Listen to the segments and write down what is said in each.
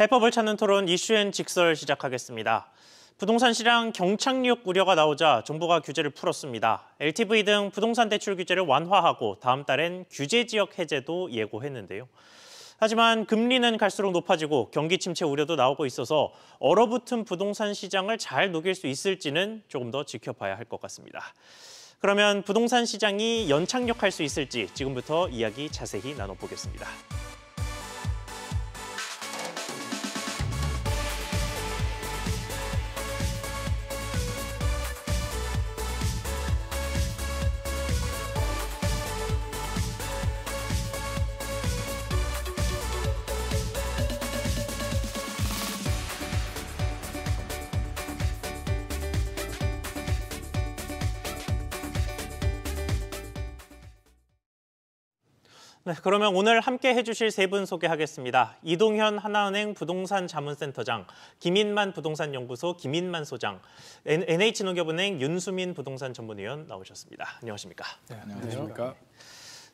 해법을 찾는 토론 이슈앤 직설 시작하겠습니다. 부동산 시장 경착륙 우려가 나오자 정부가 규제를 풀었습니다. LTV 등 부동산 대출 규제를 완화하고 다음 달엔 규제 지역 해제도 예고했는데요. 하지만 금리는 갈수록 높아지고 경기 침체 우려도 나오고 있어서 얼어붙은 부동산 시장을 잘 녹일 수 있을지는 조금 더 지켜봐야 할 것 같습니다. 그러면 부동산 시장이 연착륙할 수 있을지 지금부터 이야기 자세히 나눠보겠습니다. 네, 그러면 오늘 함께 해주실 세 분 소개하겠습니다. 이동현 하나은행 부동산 자문센터장, 김인만 부동산연구소 김인만 소장, NH농협은행 윤수민 부동산 전문위원 나오셨습니다. 안녕하십니까? 네, 안녕하십니까?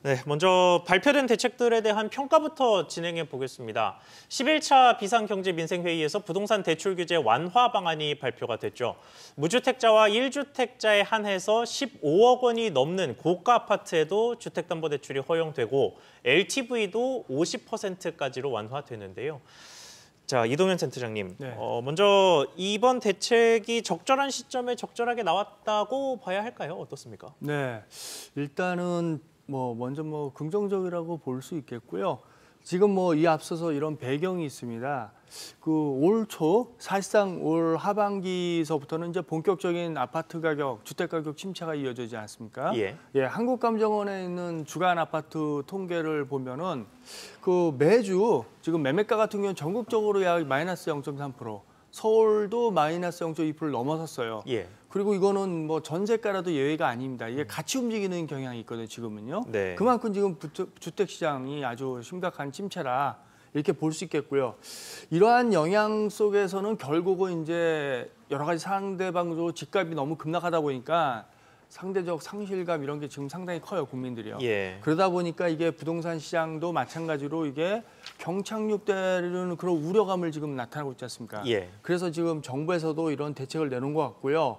네, 먼저 발표된 대책들에 대한 평가부터 진행해 보겠습니다. 11차 비상경제민생회의에서 부동산 대출 규제 완화 방안이 발표가 됐죠. 무주택자와 1주택자에 한해서 15억 원이 넘는 고가 아파트에도 주택담보대출이 허용되고 LTV도 50%까지로 완화되는데요. 자, 이동현 센터장님, 네. 먼저 이번 대책이 적절한 시점에 적절하게 나왔다고 봐야 할까요? 어떻습니까? 네, 일단은 먼저 긍정적이라고 볼 수 있겠고요. 지금 이 앞서서 이런 배경이 있습니다. 올 초, 사실상 올 하반기서부터는 이제 본격적인 아파트 가격, 주택 가격 침체가 이어지지 않습니까? 예, 한국감정원에 있는 주간 아파트 통계를 보면은 매주 지금 매매가 같은 경우는 전국적으로 약 마이너스 0.3%, 서울도 마이너스 0.2%를 넘어섰어요. 예. 그리고 이거는 전세가라도 예외가 아닙니다. 이게 같이 움직이는 경향이 있거든요, 지금은요. 네. 그만큼 지금 주택 시장이 아주 심각한 침체라 이렇게 볼 수 있겠고요. 이러한 영향 속에서는 결국은 이제 여러 가지 상대방적으로 집값이 너무 급락하다 보니까 상대적 상실감 이런 게 지금 상당히 커요, 국민들이요. 예. 그러다 보니까 이게 부동산 시장도 마찬가지로 이게 경착륙되는 그런 우려감을 지금 나타나고 있지 않습니까? 예. 그래서 지금 정부에서도 이런 대책을 내놓은 것 같고요.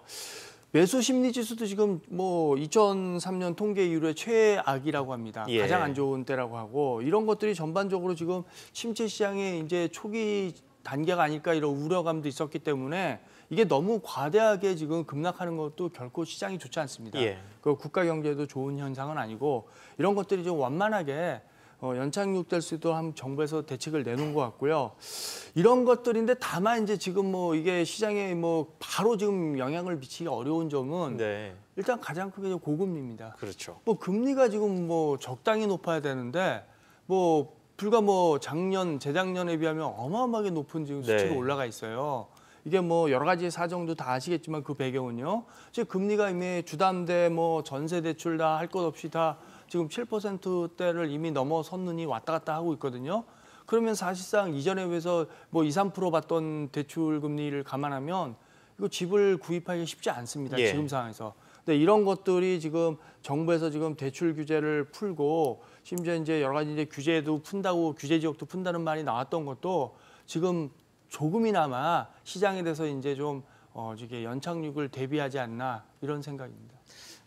매수 심리 지수도 지금 2003년 통계 이후에 최악이라고 합니다. 예. 가장 안 좋은 때라고 하고 이런 것들이 전반적으로 지금 침체 시장의 이제 초기 단계가 아닐까 이런 우려감도 있었기 때문에 이게 너무 과대하게 지금 급락하는 것도 결코 시장이 좋지 않습니다. 예. 국가 경제도 좋은 현상은 아니고 이런 것들이 좀 완만하게 연착륙될 수 있도록 한번 정부에서 대책을 내놓은 것 같고요. 이런 것들인데 다만 이제 지금 이게 시장에 바로 지금 영향을 미치기 어려운 점은 네. 일단 가장 크게 고금리입니다. 그렇죠. 금리가 지금 적당히 높아야 되는데 불과 작년, 재작년에 비하면 어마어마하게 높은 지금 수치가 네. 올라가 있어요. 이게 여러 가지 사정도 다 아시겠지만 그 배경은요. 지금 금리가 이미 주담대 전세 대출 다 할 것 없이 다 지금 7%대를 이미 넘어섰느니 왔다 갔다 하고 있거든요. 그러면 사실상 이전에 비해서 2, 3% 받던 대출 금리를 감안하면 이거 집을 구입하기 쉽지 않습니다. 예. 지금 상황에서. 근데 이런 것들이 지금 정부에서 지금 대출 규제를 풀고 심지어 이제 여러 가지 이제 규제도 푼다고 규제 지역도 푼다는 말이 나왔던 것도 지금 조금이나마 시장에 대해서 이제 좀 이게 연착륙을 대비하지 않나 이런 생각입니다.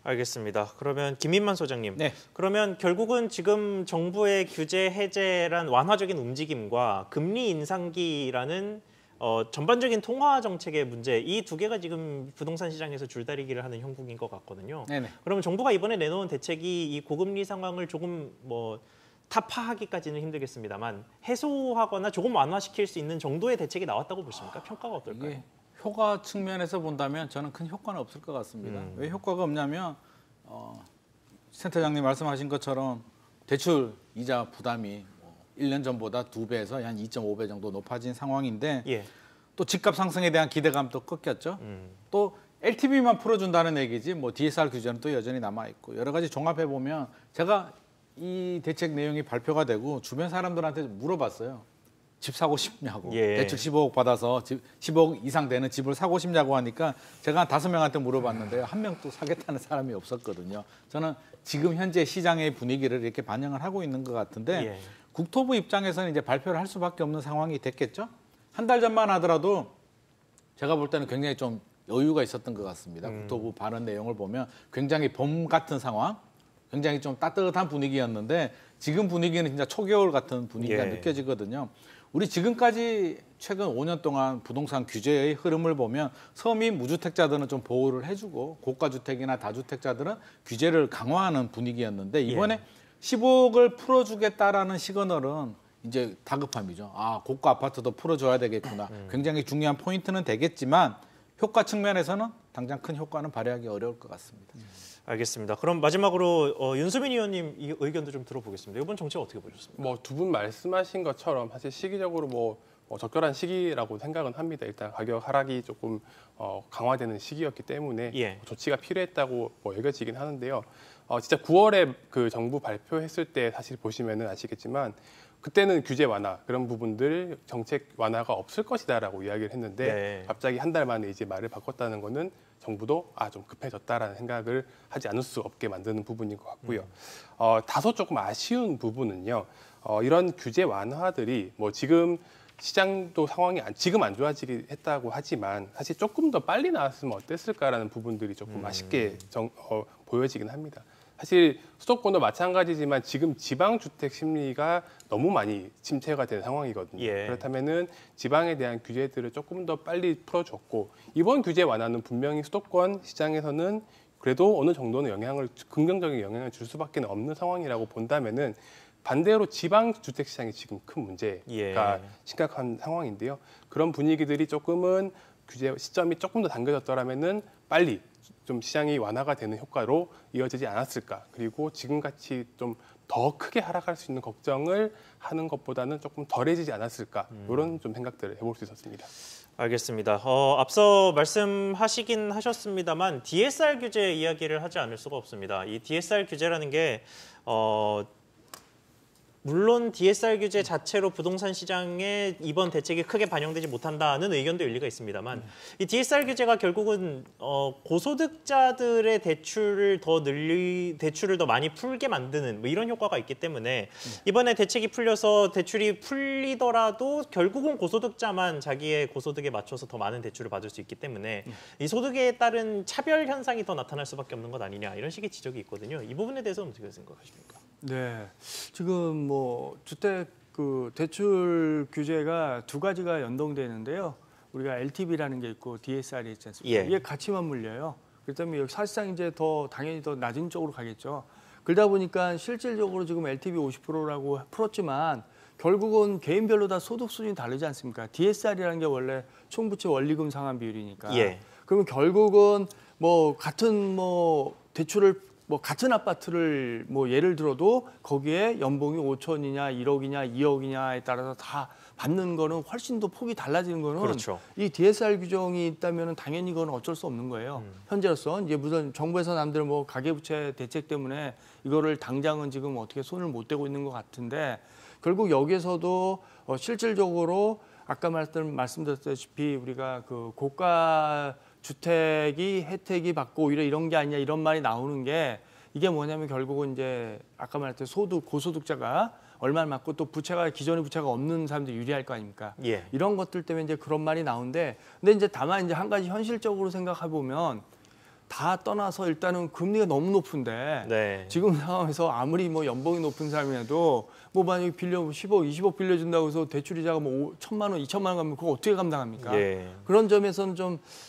알겠습니다. 그러면 김인만 소장님, 네. 그러면 결국은 지금 정부의 규제 해제란 완화적인 움직임과 금리 인상기라는 전반적인 통화 정책의 문제, 이 두 개가 지금 부동산 시장에서 줄다리기를 하는 형국인 것 같거든요. 네네. 그러면 정부가 이번에 내놓은 대책이 이 고금리 상황을 조금 타파하기까지는 힘들겠습니다만 해소하거나 조금 완화시킬 수 있는 정도의 대책이 나왔다고 보십니까? 평가가 어떨까요? 이게 효과 측면에서 본다면 저는 큰 효과는 없을 것 같습니다. 왜 효과가 없냐면 센터장님 말씀하신 것처럼 대출 이자 부담이 1년 전보다 2배에서 한 2.5배 정도 높아진 상황인데 예. 또 집값 상승에 대한 기대감도 꺾였죠. 또 LTV만 풀어준다는 얘기지 DSR 규제는 또 여전히 남아있고 여러 가지 종합해 보면 제가 이 대책 내용이 발표가 되고 주변 사람들한테 물어봤어요. 집 사고 싶냐고. 예. 대출 15억 받아서 15억 이상 되는 집을 사고 싶냐고 하니까 제가 한 5명한테 물어봤는데요. 한 명도 사겠다는 사람이 없었거든요. 저는 지금 현재 시장의 분위기를 이렇게 반영을 하고 있는 것 같은데 예. 국토부 입장에서는 이제 발표를 할 수밖에 없는 상황이 됐겠죠. 한 달 전만 하더라도 제가 볼 때는 굉장히 좀 여유가 있었던 것 같습니다. 국토부 발언 내용을 보면 굉장히 봄 같은 상황, 굉장히 좀 따뜻한 분위기였는데 지금 분위기는 진짜 초겨울 같은 분위기가 느껴지거든요. 우리 지금까지 최근 5년 동안 부동산 규제의 흐름을 보면 서민 무주택자들은 좀 보호를 해주고 고가주택이나 다주택자들은 규제를 강화하는 분위기였는데 이번에 15억을 풀어주겠다라는 시그널은 이제 다급함이죠. 아, 고가 아파트도 풀어줘야 되겠구나. 굉장히 중요한 포인트는 되겠지만 효과 측면에서는 당장 큰 효과는 발휘하기 어려울 것 같습니다. 알겠습니다. 그럼 마지막으로 윤수민 의원님 이 의견도 좀 들어보겠습니다. 이번 정책 어떻게 보셨습니까? 뭐 두 분 말씀하신 것처럼 사실 시기적으로 뭐 적절한 시기라고 생각은 합니다. 일단 가격 하락이 조금 강화되는 시기였기 때문에 조치가 필요했다고 여겨지긴 하는데요. 진짜 9월에 그 정부 발표했을 때 사실 보시면은 아시겠지만 그때는 규제 완화 그런 부분들 정책 완화가 없을 것이다라고 이야기를 했는데 갑자기 한 달 만에 이제 말을 바꿨다는 거는 정부도 좀 급해졌다라는 생각을 하지 않을 수 없게 만드는 부분인 것 같고요. 다소 조금 아쉬운 부분은요. 이런 규제 완화들이 뭐 지금 시장도 상황이 지금 안 좋아지긴 했다고 하지만 사실 조금 더 빨리 나왔으면 어땠을까라는 부분들이 조금 아쉽게 보여지긴 합니다. 사실 수도권도 마찬가지지만 지금 지방주택 심리가 너무 많이 침체가 된 상황이거든요. 그렇다면은 지방에 대한 규제들을 조금 더 빨리 풀어줬고 이번 규제 완화는 분명히 수도권 시장에서는 그래도 어느 정도는 긍정적인 영향을 줄 수밖에 없는 상황이라고 본다면은 반대로 지방 주택 시장이 지금 큰 문제가 심각한 상황인데요. 그런 분위기들이 조금은 규제 시점이 조금 더 당겨졌더라면은 빨리 좀 시장이 완화가 되는 효과로 이어지지 않았을까. 그리고 지금같이 좀 더 크게 하락할 수 있는 걱정을 하는 것보다는 조금 덜해지지 않았을까. 이런 좀 생각들을 해볼 수 있었습니다. 알겠습니다. 앞서 말씀하시긴 하셨습니다만 DSR 규제 이야기를 하지 않을 수가 없습니다. 이 DSR 규제라는 게 물론 DSR 규제 자체로 부동산 시장에 이번 대책이 크게 반영되지 못한다는 의견도 일리가 있습니다만 이 DSR 규제가 결국은 고소득자들의 대출을 더 많이 풀게 만드는 뭐 이런 효과가 있기 때문에 이번에 대책이 풀려서 대출이 풀리더라도 결국은 고소득자만 자기의 고소득에 맞춰서 더 많은 대출을 받을 수 있기 때문에 이 소득에 따른 차별 현상이 더 나타날 수밖에 없는 것 아니냐 이런 식의 지적이 있거든요. 이 부분에 대해서는 어떻게 생각하십니까? 네, 지금 뭐 주택 그 대출 규제가 두 가지가 연동되는데요. 우리가 LTV라는 게 있고 DSR이 있지 않습니까? 이게 같이 맞물려요. 그렇기 때문에 사실상 이제 당연히 더 낮은 쪽으로 가겠죠. 그러다 보니까 실질적으로 지금 LTV 50%라고 풀었지만 결국은 개인별로 다 소득 수준이 다르지 않습니까? DSR이라는 게 원래 총부채 원리금 상환 비율이니까. 그러면 결국은 뭐 같은 대출을 같은 아파트를 예를 들어도 거기에 연봉이 5천이냐 1억이냐 2억이냐에 따라서 다 받는 거는 훨씬 더 폭이 달라지는 거는 이 DSR 규정이 있다면 당연히 이건 어쩔 수 없는 거예요. 현재로서 이제 무슨 정부에서 남들 가계부채 대책 때문에 이거를 당장은 지금 어떻게 손을 못 대고 있는 것 같은데 결국 여기에서도 실질적으로 아까 말씀드렸다시피 우리가 그 고가 주택이 혜택이 받고 오히려 이런 게 아니냐 이런 말이 나오는 게 이게 뭐냐면 결국은 이제 아까 말했던 고소득자가 얼마를 받고 또 기존의 부채가 없는 사람들이 유리할 거 아닙니까? 이런 것들 때문에 이제 그런 말이 나오는데 근데 이제 다만 이제 한 가지 현실적으로 생각해 보면 다 떠나서 일단은 금리가 너무 높은데 지금 상황에서 아무리 연봉이 높은 사람이라도 만약에 10억, 20억 빌려준다고 해서 대출이자가 1,000만 원, 2천만 원 가면 그거 어떻게 감당합니까? 그런 점에서는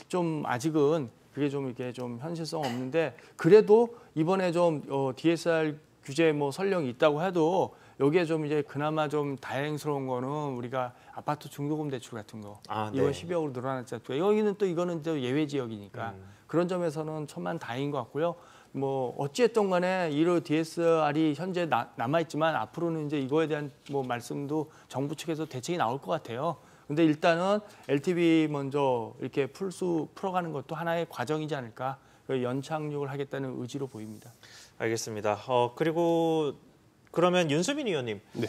좀 아직은 그게 좀 이게 좀 현실성 없는데 그래도 이번에 좀 DSR 규제 설령이 있다고 해도 여기에 좀 이제 그나마 좀 다행스러운 거는 우리가 아파트 중도금 대출 같은 거 이건 12억으로 늘어났지 않습니까? 여기는 또 이거는 또 예외 지역이니까 그런 점에서는 천만 다행인 것 같고요. 어찌했던 간에 이런 DSR이 현재 남아있지만 앞으로는 이제 이거에 대한 말씀도 정부 측에서 대책이 나올 것 같아요. 근데 일단은 LTV 먼저 이렇게 풀어가는 것도 하나의 과정이지 않을까. 연착륙을 하겠다는 의지로 보입니다. 알겠습니다. 그리고 그러면 윤수민 의원님, 네.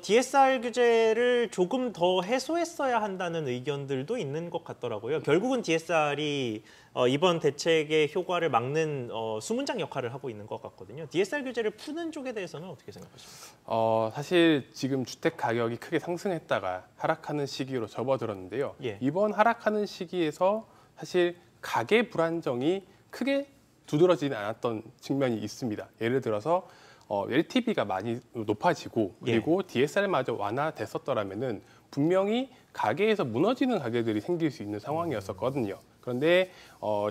DSR 규제를 조금 더 해소했어야 한다는 의견들도 있는 것 같더라고요. 결국은 DSR이 이번 대책의 효과를 막는 수문장 역할을 하고 있는 것 같거든요. DSR 규제를 푸는 쪽에 대해서는 어떻게 생각하십니까? 사실 지금 주택 가격이 크게 상승했다가 하락하는 시기로 접어들었는데요. 예. 이번 하락하는 시기에서 사실 가계 불안정이 크게 두드러지지 않았던 측면이 있습니다. 예를 들어서 LTV가 많이 높아지고 그리고 DSR마저 완화됐었더라면은 분명히 가계에서 무너지는 가게들이 생길 수 있는 상황이었었거든요. 그런데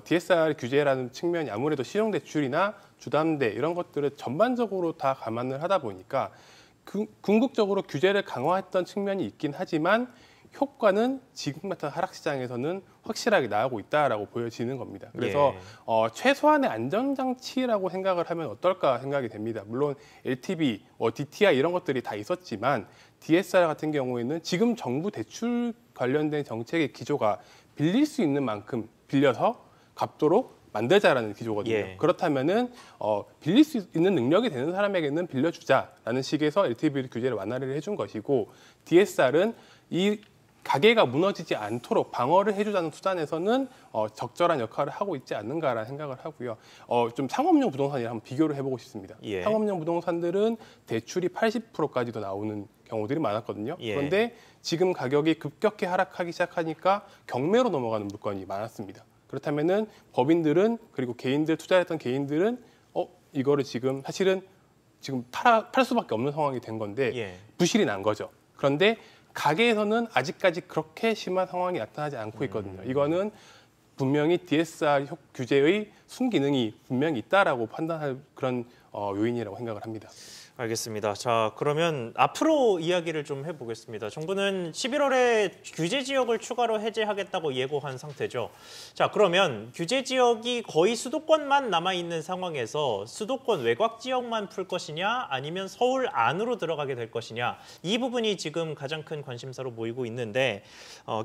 DSR 규제라는 측면이 아무래도 신용대출이나 주담대 이런 것들을 전반적으로 다 감안을 하다 보니까 궁극적으로 규제를 강화했던 측면이 있긴 하지만 효과는 지금 같은 하락 시장에서는 확실하게 나오고 있다라고 보여지는 겁니다. 그래서 최소한의 안전장치라고 생각을 하면 어떨까 생각이 됩니다. 물론 LTV, DTI 이런 것들이 다 있었지만 DSR 같은 경우에는 지금 정부 대출 관련된 정책의 기조가 빌릴 수 있는 만큼 빌려서 갚도록 만들자라는 기조거든요. 그렇다면은 빌릴 수 있는 능력이 되는 사람에게는 빌려주자라는 식에서 LTV 규제를 완화를 해준 것이고 DSR은 이 가계가 무너지지 않도록 방어를 해주자는 수단에서는 적절한 역할을 하고 있지 않는가라는 생각을 하고요. 좀 상업용 부동산이랑 한번 비교를 해보고 싶습니다. 상업용 부동산들은 대출이 80%까지도 나오는 경우들이 많았거든요. 그런데 지금 가격이 급격히 하락하기 시작하니까 경매로 넘어가는 물건이 많았습니다. 그렇다면은 법인들은 그리고 개인들 투자했던 개인들은 이거를 지금 사실은 지금 팔 수밖에 없는 상황이 된 건데 부실이 난 거죠. 그런데 가계에서는 아직까지 그렇게 심한 상황이 나타나지 않고 있거든요. 이거는 분명히 DSR 규제의 순기능이 분명히 있다라고 판단할 그런 요인이라고 생각을 합니다. 알겠습니다. 자, 그러면 앞으로 이야기를 좀 해보겠습니다. 정부는 11월에 규제 지역을 추가로 해제하겠다고 예고한 상태죠. 자, 그러면 규제 지역이 거의 수도권만 남아있는 상황에서 수도권 외곽 지역만 풀 것이냐 아니면 서울 안으로 들어가게 될 것이냐 이 부분이 지금 가장 큰 관심사로 모이고 있는데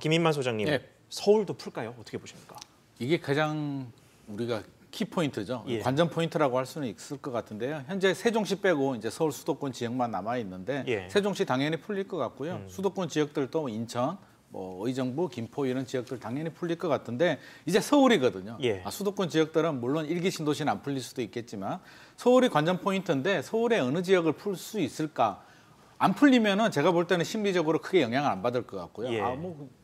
김인만 소장님, 서울도 풀까요? 어떻게 보십니까? 이게 가장 우리가 키포인트죠. 관전 포인트라고 할 수는 있을 것 같은데요. 현재 세종시 빼고 이제 서울 수도권 지역만 남아 있는데 세종시 당연히 풀릴 것 같고요. 수도권 지역들도 인천, 의정부, 김포 이런 지역들 당연히 풀릴 것 같은데 이제 서울이거든요. 수도권 지역들은 물론 일기 신도시는 안 풀릴 수도 있겠지만 서울이 관전 포인트인데 서울의 어느 지역을 풀 수 있을까? 안 풀리면은 제가 볼 때는 심리적으로 크게 영향을 안 받을 것 같고요.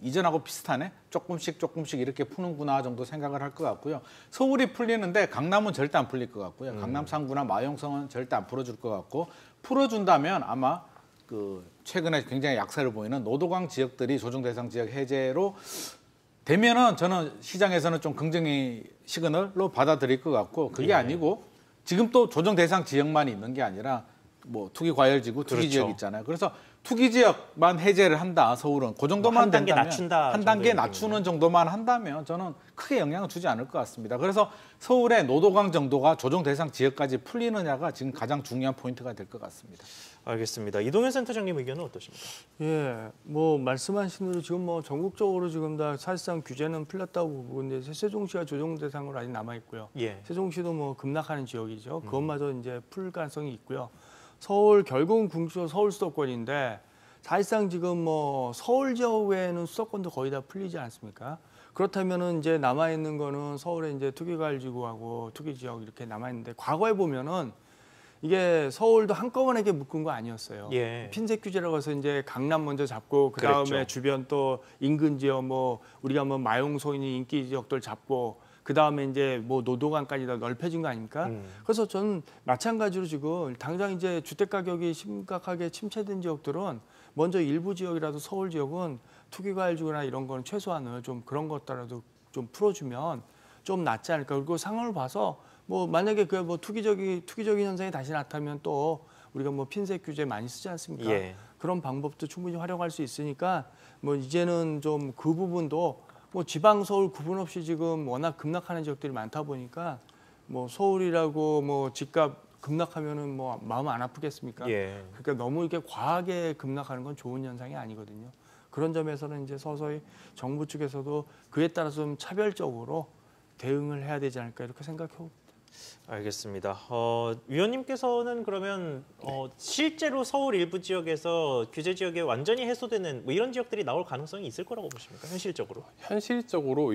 이전하고 비슷하네. 조금씩 이렇게 푸는구나 정도 생각을 할 것 같고요. 서울이 풀리는데 강남은 절대 안 풀릴 것 같고요. 강남 3구나 마용성은 절대 안 풀어줄 것 같고 풀어준다면 아마 최근에 굉장히 약세를 보이는 노도강 지역들이 조정 대상 지역 해제로 되면은 저는 시장에서는 좀 긍정의 시그널로 받아들일 것 같고 그게 아니고 지금 또 조정 대상 지역만 있는 게 아니라 투기 과열지구, 투기 지역 있잖아요. 그래서 투기 지역만 해제를 한다. 서울은 그 정도만 한 단계 된다면 낮춘다. 한 단계 낮추는 정도만 한다면 저는 크게 영향을 주지 않을 것 같습니다. 그래서 서울의 노도강 정도가 조정 대상 지역까지 풀리느냐가 지금 가장 중요한 포인트가 될 것 같습니다. 알겠습니다. 이동현 센터장님 의견은 어떠십니까? 말씀하신 대로 지금 전국적으로 지금 다 사실상 규제는 풀렸다고 보고 있는데 세종시가 조정 대상으로 아직 남아 있고요. 세종시도 급락하는 지역이죠. 그것마저 이제 풀 가능성이 있고요. 서울 결국은 궁극적으로 서울 수도권인데 사실상 지금 서울 지역 외에는 수도권도 거의 다 풀리지 않습니까? 그렇다면은 이제 남아 있는 거는 서울에 이제 투기과열지구하고 투기 지역 이렇게 남아 있는데 과거에 보면은 이게 서울도 한꺼번에 이렇게 묶은 거 아니었어요. 핀셋 규제라고 해서 이제 강남 먼저 잡고 그 다음에 주변 또 인근 지역 우리가 마용소인이 인기 지역들 잡고 그 다음에 이제 노도강까지 다 넓혀진 거 아닙니까? 그래서 저는 마찬가지로 지금 당장 이제 주택 가격이 심각하게 침체된 지역들은 먼저 일부 지역이라도 서울 지역은 투기과열지구나 이런 거는 최소한을 좀 그런 것들라도 좀 풀어주면 좀 낫지 않을까. 그리고 상황을 봐서 만약에 투기적인 현상이 다시 나타나면 또 우리가 핀셋 규제 많이 쓰지 않습니까? 그런 방법도 충분히 활용할 수 있으니까 이제는 좀 그 부분도 지방 서울 구분 없이 지금 워낙 급락하는 지역들이 많다 보니까 서울이라고 집값 급락하면은 마음 안 아프겠습니까? 그러니까 너무 이렇게 과하게 급락하는 건 좋은 현상이 아니거든요. 그런 점에서는 이제 서서히 정부 측에서도 그에 따라서 좀 차별적으로 대응을 해야 되지 않을까 이렇게 생각해 봅니다. 알겠습니다. 위원님께서는 그러면 실제로 서울 일부 지역에서 규제 지역이 완전히 해소되는 뭐 이런 지역들이 나올 가능성이 있을 거라고 보십니까? 현실적으로? 현실적으로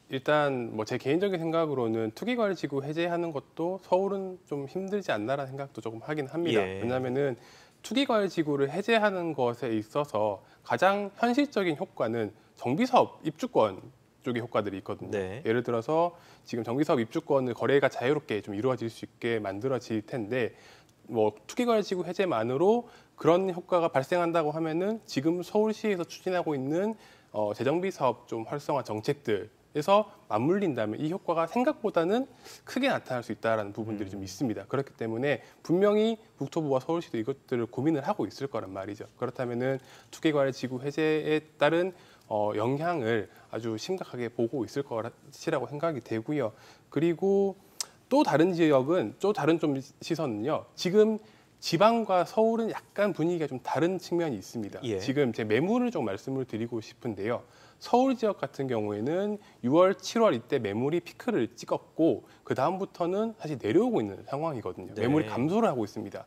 일단 뭐 제 개인적인 생각으로는 투기과열지구 해제하는 것도 서울은 좀 힘들지 않나라는 생각도 조금 하긴 합니다. 예. 왜냐하면은 투기과열지구를 해제하는 것에 있어서 가장 현실적인 효과는 정비사업 입주권 쪽의 효과들이 있거든요. 네. 예를 들어서 지금 정비사업 입주권을 거래가 자유롭게 좀 이루어질 수 있게 만들어질 텐데 뭐 투기과열지구 해제만으로 그런 효과가 발생한다고 하면은 지금 서울시에서 추진하고 있는 재정비 사업 좀 활성화 정책들에서 맞물린다면 이 효과가 생각보다는 크게 나타날 수 있다는 부분들이 좀 있습니다. 그렇기 때문에 분명히 국토부와 서울시도 이것들을 고민을 하고 있을 거란 말이죠. 그렇다면은 투기과열지구 해제에 따른 영향을 아주 심각하게 보고 있을 것이라고 생각이 되고요. 그리고 또 다른 지역은 또 다른 좀 시선은요. 지금 지방과 서울은 약간 분위기가 좀 다른 측면이 있습니다. 예. 지금 제 매물을 좀 말씀을 드리고 싶은데요. 서울 지역 같은 경우에는 6월, 7월 이때 매물이 피크를 찍었고 그 다음부터는 사실 내려오고 있는 상황이거든요. 네. 매물이 감소를 하고 있습니다.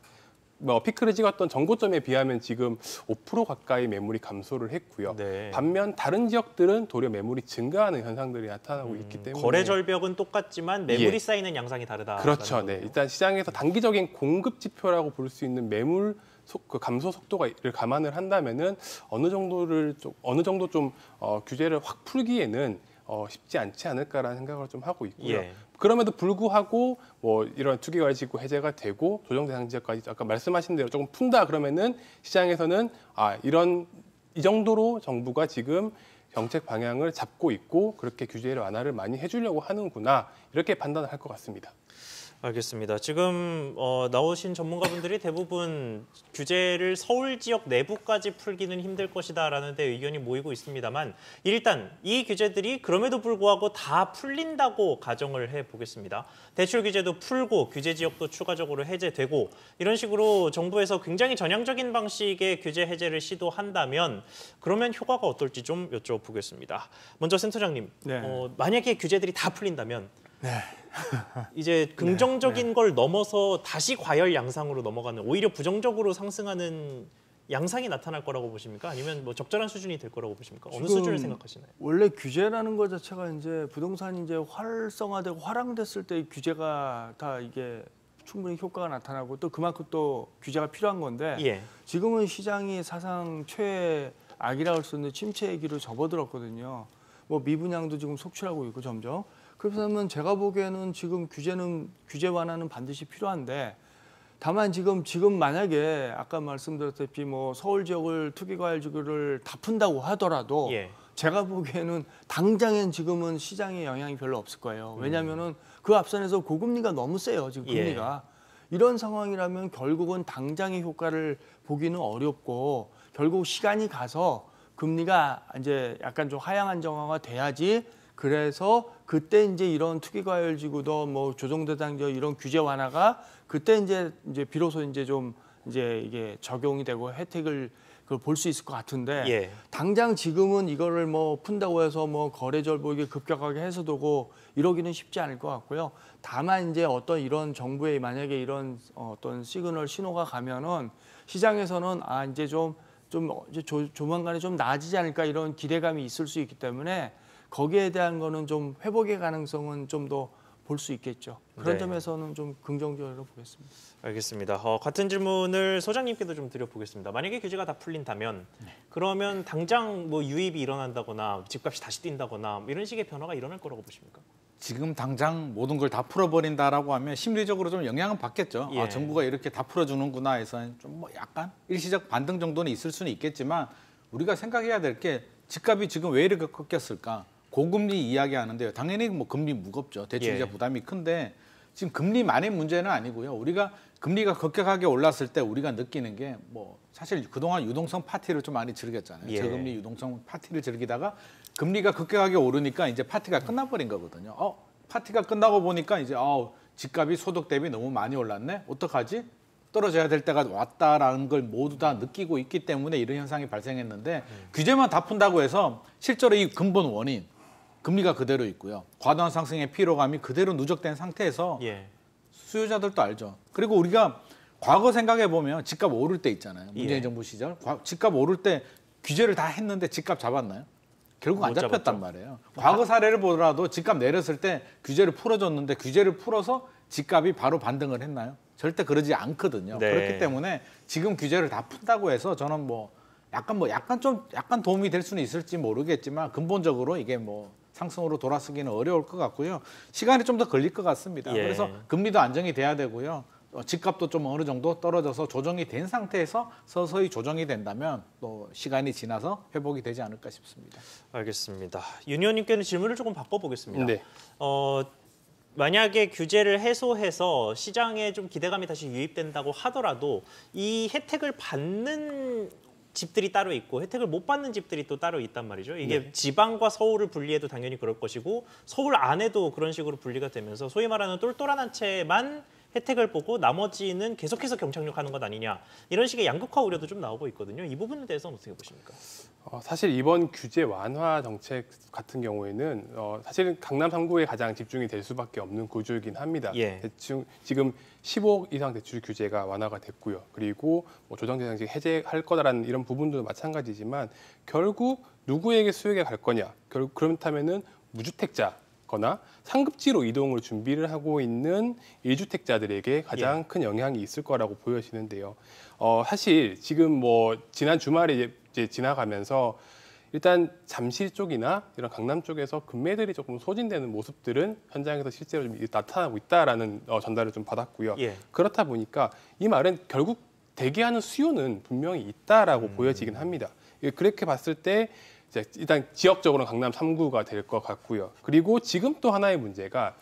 피크를 찍었던 전고점에 비하면 지금 5% 가까이 매물이 감소를 했고요. 네. 반면 다른 지역들은 도리어 매물이 증가하는 현상들이 나타나고 있기 때문에 거래 절벽은 똑같지만 매물이 예. 쌓이는 양상이 다르다. 그렇죠. 네. 일단 시장에서 단기적인 공급 지표라고 볼 수 있는 매물 그 감소 속도를 감안을 한다면은 어느 정도 좀 규제를 확 풀기에는 쉽지 않지 않을까라는 생각을 좀 하고 있고요. 예. 그럼에도 불구하고 뭐 이런 투기과열지구 해제가 되고 조정 대상 지역까지 아까 말씀하신 대로 조금 푼다 그러면은 시장에서는 이 정도로 정부가 지금 정책 방향을 잡고 있고 그렇게 규제를 완화를 많이 해주려고 하는구나 이렇게 판단을 할 것 같습니다. 알겠습니다. 지금 나오신 전문가분들이 대부분 규제를 서울 지역 내부까지 풀기는 힘들 것이다라는 데 의견이 모이고 있습니다만 일단 이 규제들이 그럼에도 불구하고 다 풀린다고 가정을 해보겠습니다. 대출 규제도 풀고 규제 지역도 추가적으로 해제되고 이런 식으로 정부에서 굉장히 전향적인 방식의 규제 해제를 시도한다면 그러면 효과가 어떨지 좀 여쭤보겠습니다. 먼저 센터장님, 네. 만약에 규제들이 다 풀린다면 네. 이제 긍정적인 걸 넘어서 다시 과열 양상으로 넘어가는 오히려 부정적으로 상승하는 양상이 나타날 거라고 보십니까? 아니면 뭐 적절한 수준이 될 거라고 보십니까? 어느 수준을 생각하시나요? 원래 규제라는 것 자체가 이제 부동산이 이제 활성화되고 화랑됐을 때 규제가 다 이게 충분히 효과가 나타나고 또 그만큼 또 규제가 필요한 건데 예. 지금은 시장이 사상 최악이라고 할 수 있는 침체의 길을 접어들었거든요. 뭐 미분양도 지금 속출하고 있고 점점. 그렇다면 제가 보기에는 지금 규제 완화는 반드시 필요한데 다만 지금 만약에 아까 말씀드렸다시피 뭐 서울 지역을 투기과열지구를 다 푼다고 하더라도 예. 제가 보기에는 당장엔 지금은 시장에 영향이 별로 없을 거예요. 왜냐하면은 그 앞선에서 고금리가 너무 세요. 지금 금리가. 이런 상황이라면 결국은 당장의 효과를 보기는 어렵고 결국 시간이 가서 금리가 이제 약간 좀 하향 안정화가 돼야지 그래서 그때 이제 이런 투기과열지구도 뭐 조정대상지역 이런 규제 완화가 그때 이제 비로소 이제 좀 이제 이게 적용이 되고 혜택을 그걸 볼 수 있을 것 같은데 예. 당장 지금은 이거를 뭐 푼다고 해서 뭐 거래 절벽이 급격하게 해소되고 이러기는 쉽지 않을 것 같고요. 다만 이제 어떤 이런 정부의 만약에 이런 어떤 시그널 신호가 가면은 시장에서는 이제 이제 조만간에 좀 나아지지 않을까 이런 기대감이 있을 수 있기 때문에 거기에 대한 거는 좀 회복의 가능성은 좀 더 볼 수 있겠죠. 그런 네. 점에서는 좀 긍정적으로 보겠습니다. 알겠습니다. 같은 질문을 소장님께도 좀 드려보겠습니다. 만약에 규제가 다 풀린다면 그러면 당장 뭐 유입이 일어난다거나 집값이 다시 뛴다거나 이런 식의 변화가 일어날 거라고 보십니까? 지금 당장 모든 걸 다 풀어버린다라고 하면 심리적으로 좀 영향은 받겠죠. 예. 정부가 이렇게 다 풀어주는구나 해서 좀 뭐 약간 일시적 반등 정도는 있을 수는 있겠지만 우리가 생각해야 될 게 집값이 지금 왜 이렇게 꺾였을까? 고금리 이야기하는데요. 당연히 뭐 금리 무겁죠. 대출이자 부담이 큰데 지금 금리만의 문제는 아니고요. 우리가 금리가 급격하게 올랐을 때 우리가 느끼는 게 뭐 사실 그동안 유동성 파티를 좀 많이 즐겼잖아요. 저금리 유동성 파티를 즐기다가 금리가 급격하게 오르니까 이제 파티가 끝나버린 거거든요. 파티가 끝나고 보니까 이제 집값이 소득 대비 너무 많이 올랐네. 어떡하지? 떨어져야 될 때가 왔다라는 걸 모두 다 느끼고 있기 때문에 이런 현상이 발생했는데 규제만 다 푼다고 해서 실제로 이 근본 원인 금리가 그대로 있고요. 과도한 상승의 피로감이 그대로 누적된 상태에서 수요자들도 알죠. 그리고 우리가 과거 생각해 보면 집값 오를 때 있잖아요. 문재인 정부 시절 집값 오를 때 규제를 다 했는데 집값 잡았나요? 결국 안 잡혔단 말이에요. 과거 사례를 보더라도 집값 내렸을 때 규제를 풀어줬는데 규제를 풀어서 집값이 바로 반등을 했나요? 절대 그러지 않거든요. 네. 그렇기 때문에 지금 규제를 다 푼다고 해서 저는 약간 도움이 될 수는 있을지 모르겠지만 근본적으로 이게 상승으로 돌아서기는 어려울 것 같고요. 시간이 좀 더 걸릴 것 같습니다. 예. 그래서 금리도 안정이 돼야 되고요. 집값도 좀 어느 정도 떨어져서 조정이 된 상태에서 서서히 조정이 된다면 또 시간이 지나서 회복이 되지 않을까 싶습니다. 알겠습니다. 윤 의원님께는 질문을 조금 바꿔보겠습니다. 네. 만약에 규제를 해소해서 시장에 좀 기대감이 다시 유입된다고 하더라도 이 혜택을 받는 집들이 따로 있고 혜택을 못 받는 집들이 또 따로 있단 말이죠. 이게 네. 지방과 서울을 분리해도 당연히 그럴 것이고 서울 안에도 그런 식으로 분리가 되면서 소위 말하는 똘똘한 한 채만 혜택을 보고 나머지는 계속해서 경착륙하는 것 아니냐. 이런 식의 양극화 우려도 좀 나오고 있거든요. 이 부분에 대해서는 어떻게 보십니까? 사실 이번 규제 완화 정책 같은 경우에는 사실은 강남 3구에 가장 집중이 될 수밖에 없는 구조이긴 합니다. 예. 대충 지금 15억 이상 대출 규제가 완화가 됐고요. 그리고 조정대상직 해제할 거다라는 이런 부분도 마찬가지지만 결국 누구에게 수익이 갈 거냐. 그렇다면은 무주택자거나 상급지로 이동을 준비를 하고 있는 1주택자들에게 가장 큰 영향이 있을 거라고 보여지는데요. 사실 지금 지난 주말에 이제 지나가면서 일단 잠실 쪽이나 이런 강남 쪽에서 금매들이 조금 소진되는 모습들은 현장에서 실제로 좀 나타나고 있다라는 전달을 좀 받았고요. 예. 그렇다 보니까 이 말은 결국 대기하는 수요는 분명히 있다라고 보여지긴 합니다. 그렇게 봤을 때 일단 지역적으로는 강남 3구가 될 것 같고요. 그리고 지금 또 하나의 문제가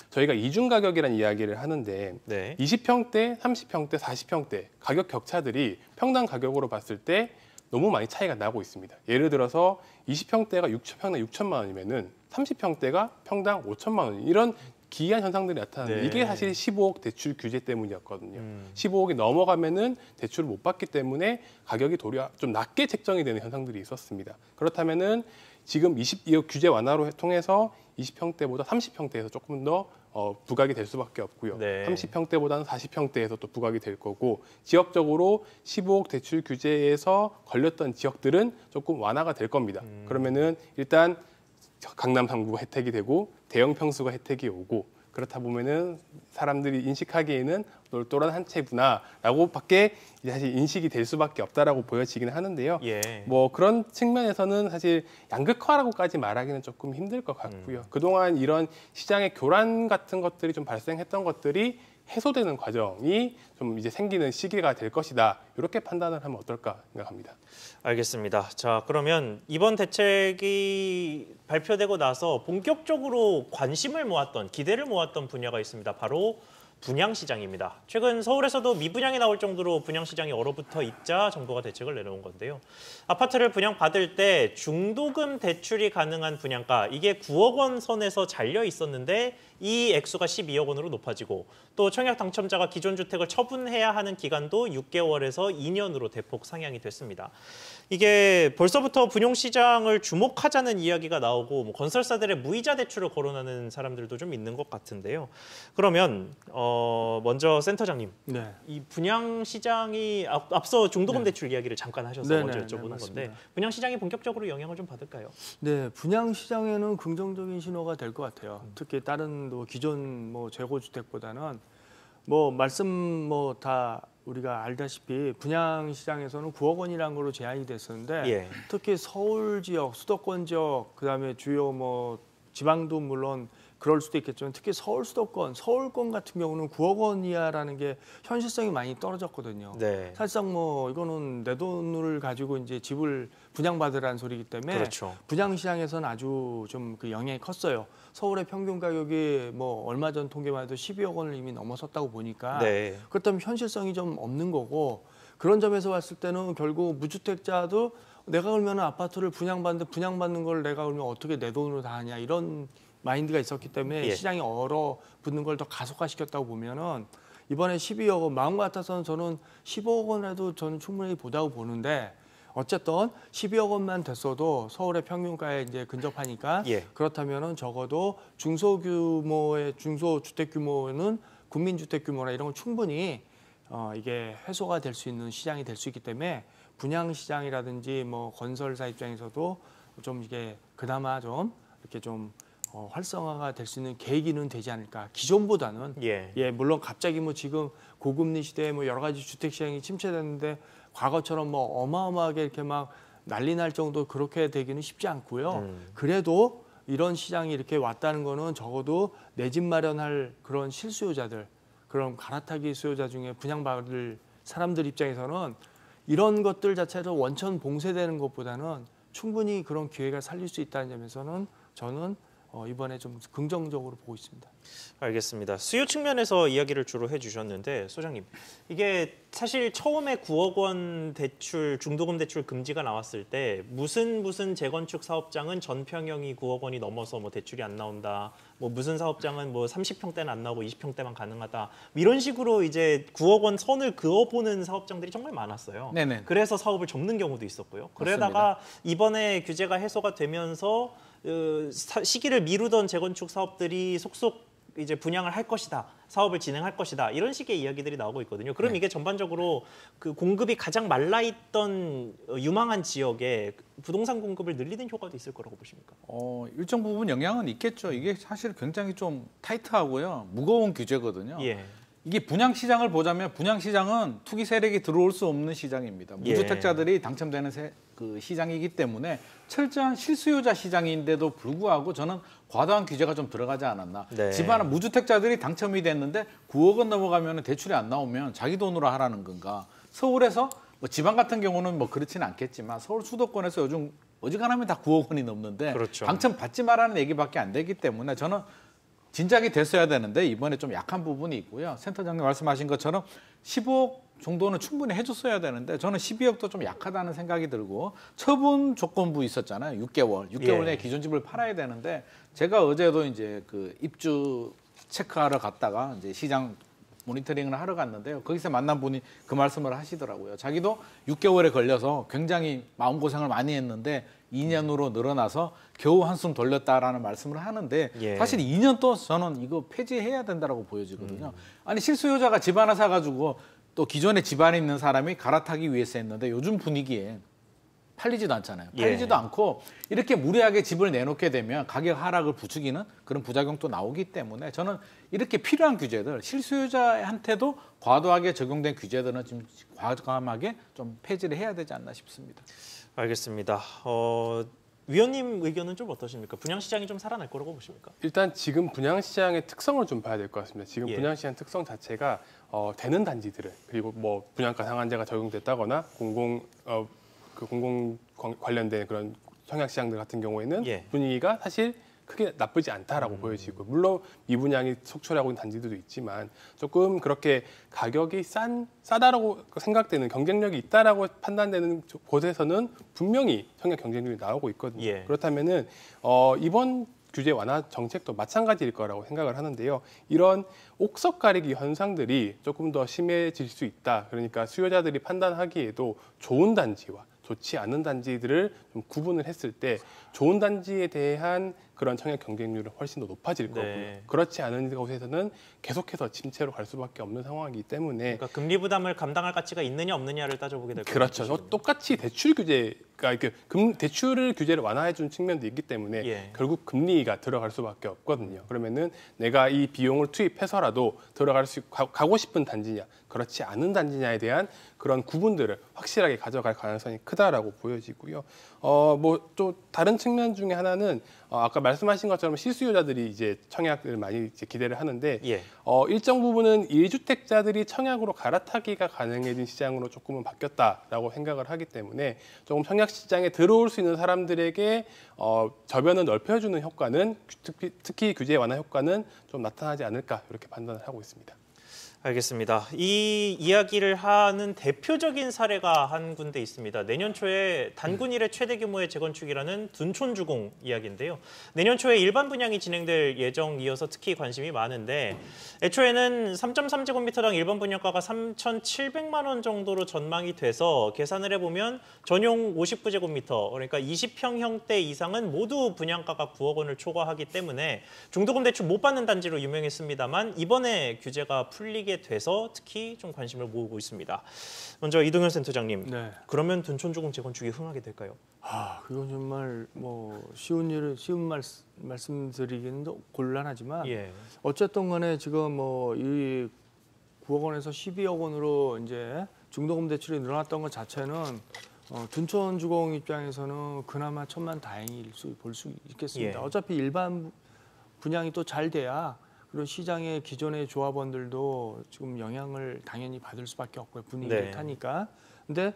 저희가 이중 가격이라는 이야기를 하는데 네. 20평대, 30평대, 40평대 가격 격차들이 평당 가격으로 봤을 때 너무 많이 차이가 나고 있습니다. 예를 들어서 20평대가 평당 6천만 원이면은 30평대가 평당 5천만 원 이런 기이한 현상들이 나타나는데 네. 이게 사실 15억 대출 규제 때문이었거든요. 15억이 넘어가면은 대출을 못 받기 때문에 가격이 도리어 좀 낮게 책정이 되는 현상들이 있었습니다. 그렇다면은 지금 이 규제 완화로 통해서 20평대보다 30평대에서 조금 더 부각이 될 수밖에 없고요. 네. 30평대보다는 40평대에서 또 부각이 될 거고 지역적으로 15억 대출 규제에서 걸렸던 지역들은 조금 완화가 될 겁니다. 그러면은 일단 강남 3구가 혜택이 되고 대형 평수가 혜택이 오고 그렇다 보면은 사람들이 인식하기에는 똘똘한 한 채구나라고밖에 사실 인식이 될 수밖에 없다라고 보여지기는 하는데요. 예. 그런 측면에서는 사실 양극화라고까지 말하기는 조금 힘들 것 같고요. 그동안 이런 시장의 교란 같은 것들이 좀 발생했던 것들이 해소되는 과정이 좀 이제 생기는 시기가 될 것이다. 이렇게 판단을 하면 어떨까 생각합니다. 알겠습니다. 자, 그러면 이번 대책이 발표되고 나서 본격적으로 관심을 모았던, 기대를 모았던 분야가 있습니다. 바로 분양시장입니다. 최근 서울에서도 미분양이 나올 정도로 분양시장이 얼어붙어 있자 정부가 대책을 내놓은 건데요. 아파트를 분양받을 때 중도금 대출이 가능한 분양가, 이게 9억 원 선에서 잘려 있었는데 이 액수가 12억 원으로 높아지고 또 청약 당첨자가 기존 주택을 처분해야 하는 기간도 6개월에서 2년으로 대폭 상향이 됐습니다. 이게 벌써부터 분양시장을 주목하자는 이야기가 나오고 건설사들의 무이자 대출을 거론하는 사람들도 좀 있는 것 같은데요. 그러면 먼저 센터장님, 네. 이 분양시장이 앞서 중도금 네. 대출 이야기를 잠깐 하셔서 네, 먼저 여쭤보는 건데 분양시장이 본격적으로 영향을 좀 받을까요? 네, 분양시장에는 긍정적인 신호가 될 것 같아요. 특히 다른 기존 재고주택보다는 말씀 다 우리가 알다시피 분양시장에서는 9억 원이라는 걸로 제한이 됐었는데 예. 특히 서울 지역, 수도권 지역, 그다음에 주요 지방도 물론 그럴 수도 있겠지만 특히 서울 수도권, 서울권 같은 경우는 9억 원 이하라는 게 현실성이 많이 떨어졌거든요. 네. 사실상 이거는 내 돈을 가지고 이제 집을 분양받으라는 소리이기 때문에 그렇죠. 분양시장에서는 아주 좀 그 영향이 컸어요. 서울의 평균 가격이 얼마 전 통계만 해도 12억 원을 이미 넘어섰다고 보니까 네. 그렇다면 현실성이 좀 없는 거고 그런 점에서 봤을 때는 결국 무주택자도 내가 그러면 아파트를 분양받는데 분양받는 걸 내가 그러면 어떻게 내 돈으로 다 하냐 이런 마인드가 있었기 때문에 예. 시장이 얼어붙는 걸 더 가속화시켰다고 보면은 이번에 12억 원 마음 같아서는 저는 15억 원에도 저는 충분히 보다고 보는데 어쨌든 12억 원만 됐어도 서울의 평균가에 이제 근접하니까 예. 그렇다면은 적어도 중소주택 규모는 국민주택 규모나 이런 건 충분히 이게 해소가 될 수 있는 시장이 될 수 있기 때문에 분양 시장이라든지 뭐 건설사 입장에서도 좀 이게 그나마 좀 이렇게 좀 활성화가 될 수 있는 계기는 되지 않을까. 기존보다는 물론 갑자기 뭐 지금 고금리 시대에 뭐 여러 가지 주택 시장이 침체됐는데 과거처럼 뭐 어마어마하게 이렇게 막 난리 날 정도 그렇게 되기는 쉽지 않고요. 그래도 이런 시장이 이렇게 왔다는 거는 적어도 내 집 마련할 그런 실수요자들, 그런 갈아타기 수요자 중에 분양받을 사람들 입장에서는 이런 것들 자체로 원천 봉쇄되는 것보다는 충분히 그런 기회가 살릴 수 있다는 점에서는 저는 이번에 좀 긍정적으로 보고 있습니다. 알겠습니다. 수요 측면에서 이야기를 주로 해주셨는데 소장님, 이게 사실 처음에 9억 원 대출, 중도금 대출 금지가 나왔을 때 무슨 재건축 사업장은 전평형이 9억 원이 넘어서 뭐 대출이 안 나온다, 뭐 무슨 사업장은 뭐 30평대는 안 나오고 20평대만 가능하다, 이런 식으로 이제 9억 원 선을 그어보는 사업장들이 정말 많았어요. 네네. 그래서 사업을 접는 경우도 있었고요. 그러다가 이번에 규제가 해소가 되면서 시기를 미루던 재건축 사업들이 속속 이제 분양을 할 것이다, 사업을 진행할 것이다, 이런 식의 이야기들이 나오고 있거든요. 그럼 이게 전반적으로 그 공급이 가장 말라있던 유망한 지역에 부동산 공급을 늘리는 효과도 있을 거라고 보십니까? 일정 부분 영향은 있겠죠. 이게 사실 굉장히 좀 타이트하고요, 무거운 규제거든요. 이게 분양시장을 보자면 분양시장은 투기 세력이 들어올 수 없는 시장입니다. 무주택자들이 당첨되는 그 시장이기 때문에 철저한 실수요자 시장인데도 불구하고 저는 과도한 규제가 좀 들어가지 않았나. 집 하나 무주택자들이 당첨이 됐는데 9억 원 넘어가면 대출이 안 나오면 자기 돈으로 하라는 건가. 서울에서 뭐 지방 같은 경우는 뭐 그렇지는 않겠지만 서울 수도권에서 요즘 어지간하면 다 9억 원이 넘는데 당첨 받지 말라는 얘기밖에 안 되기 때문에 저는 진작이 됐어야 되는데 이번에 좀 약한 부분이 있고요. 센터장님 말씀하신 것처럼 15억 정도는 충분히 해줬어야 되는데 저는 12억도 좀 약하다는 생각이 들고, 처분 조건부 있었잖아요. 6개월 내에 기존 집을 팔아야 되는데 제가 어제도 이제 그 입주 체크하러 갔다가 이제 시장 모니터링을 하러 갔는데요. 거기서 만난 분이 그 말씀을 하시더라고요. 자기도 6개월에 걸려서 굉장히 마음고생을 많이 했는데 2년으로 늘어나서 겨우 한숨 돌렸다라는 말씀을 하는데 사실 2년 또 저는 이거 폐지해야 된다고 보여지거든요. 아니 실수요자가 집 하나 사가지고 또 기존에 집 안에 있는 사람이 갈아타기 위해서 했는데 요즘 분위기에 팔리지도 않잖아요. 팔리지도 않고 이렇게 무리하게 집을 내놓게 되면 가격 하락을 부추기는 그런 부작용도 나오기 때문에 저는 이렇게 필요한 규제들, 실수요자한테도 과도하게 적용된 규제들은 좀 과감하게 좀 폐지를 해야 되지 않나 싶습니다. 알겠습니다. 위원님 의견은 좀 어떠십니까? 분양시장이 좀 살아날 거라고 보십니까? 일단 지금 분양시장의 특성을 좀 봐야 될 것 같습니다. 지금 분양시장 특성 자체가 되는 단지들을, 그리고 뭐 분양가 상한제가 적용됐다거나 공공 관련된 그런 청약시장들 같은 경우에는 분위기가 사실 크게 나쁘지 않다라고 보여지고, 물론 미분양이 속출하고 있는 단지들도 있지만 조금 그렇게 가격이 싸다라고 생각되는, 경쟁력이 있다라고 판단되는 곳에서는 분명히 청약 경쟁력이 나오고 있거든요. 그렇다면은 이번 규제 완화 정책도 마찬가지일 거라고 생각을 하는데요. 이런 옥석 가리기 현상들이 조금 더 심해질 수 있다. 그러니까 수요자들이 판단하기에도 좋은 단지와 좋지 않은 단지들을 좀 구분을 했을 때 좋은 단지에 대한 그런 청약 경쟁률은 훨씬 더 높아질 거고요. 그렇지 않은 곳에서는 계속해서 침체로 갈 수밖에 없는 상황이기 때문에, 그러니까 금리 부담을 감당할 가치가 있느냐 없느냐를 따져보게 될 거죠. 그렇죠. 똑같이 대출 규제가 대출을 규제를 완화해 준 측면도 있기 때문에 결국 금리가 들어갈 수밖에 없거든요. 그러면은 내가 이 비용을 투입해서라도 가고 싶은 단지냐, 그렇지 않은 단지냐에 대한 그런 구분들을 확실하게 가져갈 가능성이 크다라고 보여지고요. 뭐 또 다른 측면 중에 하나는 아까 말씀하신 것처럼 실수요자들이 이제 청약을 많이 이제 기대를 하는데 일정 부분은 1주택자들이 청약으로 갈아타기가 가능해진 시장으로 조금은 바뀌었다라고 생각을 하기 때문에 조금 청약 시장에 들어올 수 있는 사람들에게 저변을 넓혀주는 효과는, 특히 규제 완화 효과는 좀 나타나지 않을까, 이렇게 판단을 하고 있습니다. 알겠습니다. 이 이야기를 하는 대표적인 사례가 한 군데 있습니다. 내년 초에 단군 이래 최대 규모의 재건축이라는 둔촌주공 이야기인데요. 내년 초에 일반 분양이 진행될 예정이어서 특히 관심이 많은데 애초에는 3.3제곱미터당 일반 분양가가 3,700만 원 정도로 전망이 돼서 계산을 해보면 전용 59제곱미터 그러니까 20평형대 이상은 모두 분양가가 9억 원을 초과하기 때문에 중도금 대출 못 받는 단지로 유명했습니다만 이번에 규제가 풀리게 돼서 특히 좀 관심을 모으고 있습니다. 먼저 이동현 센터장님, 네. 그러면 둔촌주공 재건축이 흥하게 될까요? 그건 정말 뭐 쉬운 말씀드리기는 곤란하지만 예. 어쨌든 간에 지금 뭐 이 9억 원에서 12억 원으로 이제 중도금 대출이 늘어났던 것 자체는 둔촌주공 입장에서는 그나마 천만다행일 볼 수 있겠습니다. 예. 어차피 일반 분양이 또 잘 돼야 그리고 시장의 기존의 조합원들도 지금 영향을 당연히 받을 수밖에 없고요. 분위기를 네. 타니까. 근데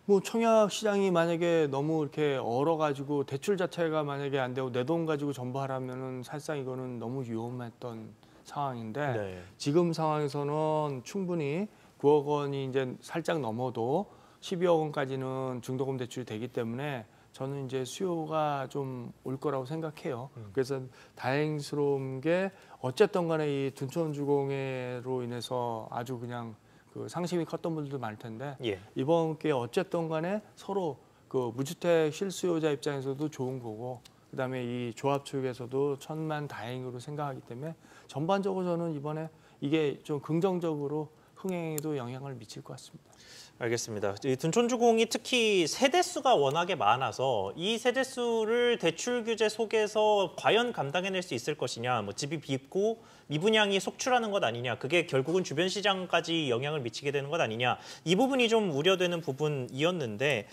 뭐 청약 시장이 만약에 너무 이렇게 얼어가지고 대출 자체가 만약에 안 되고 내 돈 가지고 전부 하라면은 사실상 이거는 너무 위험했던 상황인데 네. 지금 상황에서는 충분히 9억 원이 이제 살짝 넘어도 12억 원까지는 중도금 대출이 되기 때문에 저는 이제 수요가 좀 올 거라고 생각해요. 그래서 다행스러운 게 어쨌든 간에 이 둔촌주공으로 인해서 아주 그냥 그 상심이 컸던 분들도 많을 텐데 예. 이번 게 어쨌든 간에 서로 그 무주택 실수요자 입장에서도 좋은 거고 그다음에 이 조합 측에서도 천만다행으로 생각하기 때문에 전반적으로 저는 이번에 이게 좀 긍정적으로 흥행에도 영향을 미칠 것 같습니다. 알겠습니다. 이 둔촌주공이 특히 세대수가 워낙에 많아서 이 세대수를 대출 규제 속에서 과연 감당해낼 수 있을 것이냐, 뭐 집이 빚고 미분양이 속출하는 것 아니냐, 그게 결국은 주변 시장까지 영향을 미치게 되는 것 아니냐, 이 부분이 좀 우려되는 부분이었는데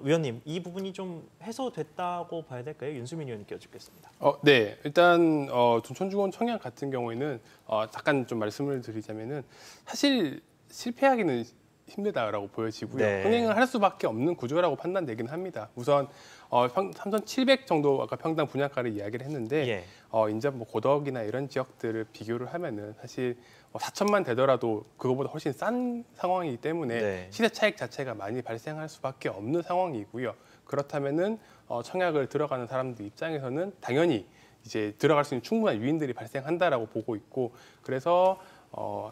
위원님, 이 부분이 좀 해소됐다고 봐야 될까요? 윤수민 의원님께 여쭙겠습니다. 네, 일단 둔촌주공 청약 같은 경우에는 잠깐 좀 말씀을 드리자면은 사실 실패하기는 힘들다라고 보여지고요. 네. 흥행을 할 수밖에 없는 구조라고 판단되긴 합니다. 우선 3,700 정도 아까 평당 분양가를 이야기를 했는데 예. 이제 뭐 고덕이나 이런 지역들을 비교를 하면은 사실 4천만 되더라도 그거보다 훨씬 싼 상황이기 때문에 네. 시세 차익 자체가 많이 발생할 수밖에 없는 상황이고요. 그렇다면은 청약을 들어가는 사람들 입장에서는 당연히 이제 들어갈 수 있는 충분한 유인들이 발생한다라고 보고 있고 그래서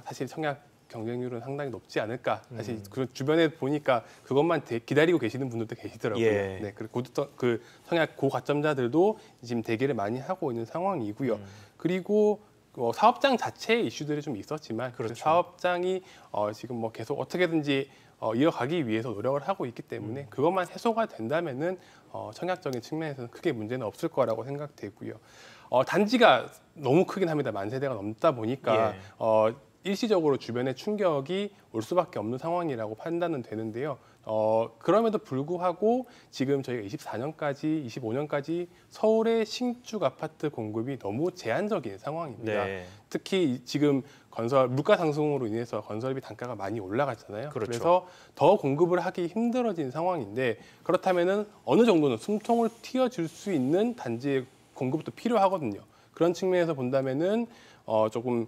사실 청약 경쟁률은 상당히 높지 않을까. 사실 그 주변에 보니까 그것만 기다리고 계시는 분들도 계시더라고요. 예. 네, 그리고 그 청약 고가점자들도 지금 대기를 많이 하고 있는 상황이고요. 그리고 사업장 자체의 이슈들이 좀 있었지만 그렇죠. 그 사업장이 지금 뭐 계속 어떻게든지 이어가기 위해서 노력을 하고 있기 때문에 그것만 해소가 된다면은 청약적인 측면에서는 크게 문제는 없을 거라고 생각되고요. 단지가 너무 크긴 합니다. 10,000세대가 넘다 보니까 예. 일시적으로 주변에 충격이 올 수밖에 없는 상황이라고 판단은 되는데요. 그럼에도 불구하고 지금 저희가 24년까지, 25년까지 서울의 신축 아파트 공급이 너무 제한적인 상황입니다. 네. 특히 지금 물가 상승으로 인해서 건설비 단가가 많이 올라갔잖아요. 그렇죠. 그래서 더 공급을 하기 힘들어진 상황인데 그렇다면은 어느 정도는 숨통을 틔워줄 수 있는 단지의 공급도 필요하거든요. 그런 측면에서 본다면은 조금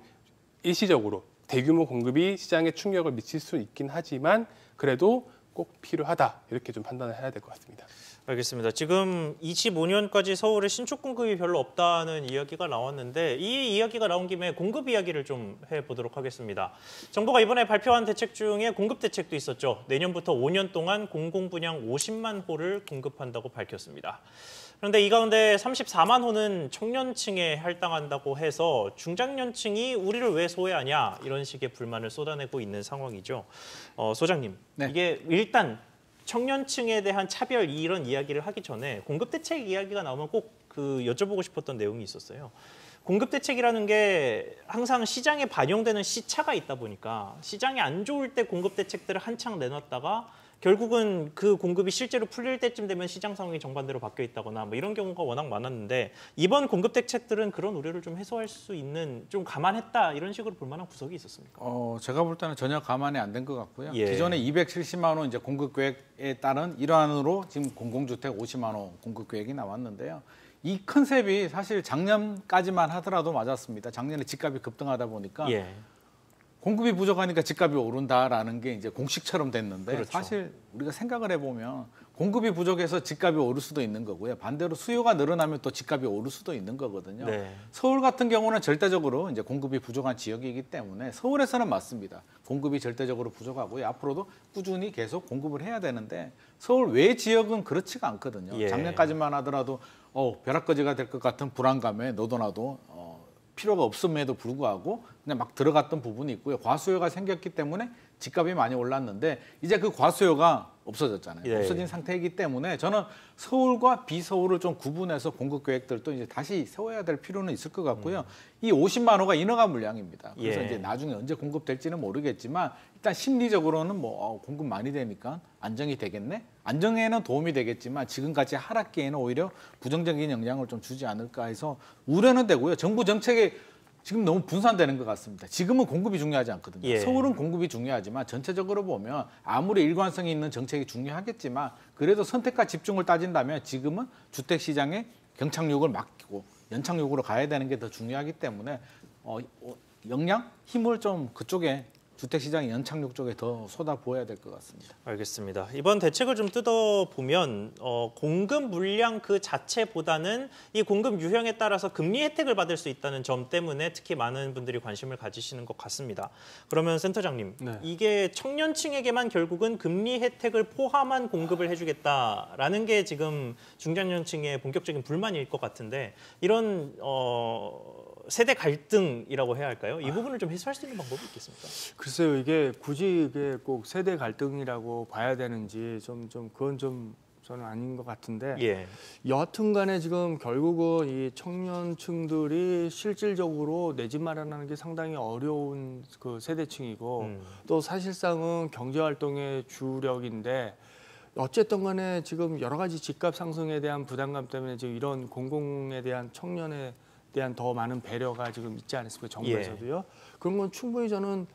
일시적으로 대규모 공급이 시장에 충격을 미칠 수 있긴 하지만 그래도 꼭 필요하다 이렇게 좀 판단을 해야 될 것 같습니다. 알겠습니다. 지금 25년까지 서울에 신축 공급이 별로 없다는 이야기가 나왔는데 이 이야기가 나온 김에 공급 이야기를 좀 해보도록 하겠습니다. 정부가 이번에 발표한 대책 중에 공급 대책도 있었죠. 내년부터 5년 동안 공공분양 50만 호를 공급한다고 밝혔습니다. 그런데 이 가운데 34만 호는 청년층에 할당한다고 해서 중장년층이 우리를 왜 소외하냐 이런 식의 불만을 쏟아내고 있는 상황이죠. 소장님, 네. 이게 일단 청년층에 대한 차별 이런 이야기를 하기 전에 공급 대책 이야기가 나오면 꼭 여쭤보고 싶었던 내용이 있었어요. 공급 대책이라는 게 항상 시장에 반영되는 시차가 있다 보니까 시장이 안 좋을 때 공급 대책들을 한창 내놨다가 결국은 그 공급이 실제로 풀릴 때쯤 되면 시장 상황이 정반대로 바뀌어 있다거나 뭐 이런 경우가 워낙 많았는데 이번 공급 대책들은 그런 우려를 좀 해소할 수 있는 좀 감안했다 이런 식으로 볼 만한 구석이 있었습니까? 제가 볼 때는 전혀 감안이 안 된 것 같고요. 예. 기존에 270만 호 이제 공급 계획에 따른 일환으로 지금 공공주택 50만 호 공급 계획이 나왔는데요. 이 컨셉이 사실 작년까지만 하더라도 맞았습니다. 작년에 집값이 급등하다 보니까 예. 공급이 부족하니까 집값이 오른다라는 게 이제 공식처럼 됐는데 그렇죠. 사실 우리가 생각을 해보면 공급이 부족해서 집값이 오를 수도 있는 거고요. 반대로 수요가 늘어나면 또 집값이 오를 수도 있는 거거든요. 네. 서울 같은 경우는 절대적으로 이제 공급이 부족한 지역이기 때문에 서울에서는 맞습니다. 공급이 절대적으로 부족하고요. 앞으로도 꾸준히 계속 공급을 해야 되는데 서울 외 지역은 그렇지가 않거든요. 예. 작년까지만 하더라도 벼락거지가 될 것 같은 불안감에 너도 나도 필요가 없음에도 불구하고 그냥 막 들어갔던 부분이 있고요. 과수요가 생겼기 때문에 집값이 많이 올랐는데 이제 그 과수요가 없어졌잖아요. 예. 없어진 상태이기 때문에 저는 서울과 비서울을 좀 구분해서 공급 계획들도 이제 다시 세워야 될 필요는 있을 것 같고요. 이 50만 호가 인허가 물량입니다. 그래서 예. 이제 나중에 언제 공급될지는 모르겠지만 일단 심리적으로는 공급 많이 되니까 안정이 되겠네. 안정에는 도움이 되겠지만 지금까지 하락기에는 오히려 부정적인 영향을 좀 주지 않을까 해서 우려는 되고요. 정부 정책에 지금 너무 분산되는 것 같습니다. 지금은 공급이 중요하지 않거든요. 예. 서울은 공급이 중요하지만 전체적으로 보면 아무리 일관성이 있는 정책이 중요하겠지만 그래도 선택과 집중을 따진다면 지금은 주택시장의 경착륙을 막고 연착륙으로 가야 되는 게 더 중요하기 때문에 역량, 힘을 좀 그쪽에 주택시장의 연착륙 쪽에 더 쏟아부어야 될 것 같습니다. 알겠습니다. 이번 대책을 좀 뜯어보면 공급 물량 그 자체보다는 이 공급 유형에 따라서 금리 혜택을 받을 수 있다는 점 때문에 특히 많은 분들이 관심을 가지시는 것 같습니다. 그러면 센터장님, 네. 이게 청년층에게만 결국은 금리 혜택을 포함한 공급을 해주겠다라는 게 지금 중장년층의 본격적인 불만일 것 같은데 이런 세대 갈등이라고 해야 할까요? 이 부분을 좀 해소할 수 있는 방법이 있겠습니까? 글쎄요, 이게 굳이 이게 꼭 세대 갈등이라고 봐야 되는지 그건 좀 저는 아닌 것 같은데 예. 여하튼간에 지금 결국은 이 청년층들이 실질적으로 내 집 마련하는 게 상당히 어려운 그 세대층이고 또 사실상은 경제활동의 주력인데 어쨌든 간에 지금 여러 가지 집값 상승에 대한 부담감 때문에 지금 이런 공공에 대한 청년에 대한 더 많은 배려가 지금 있지 않습니까? 정부에서도요. 그런 건 저는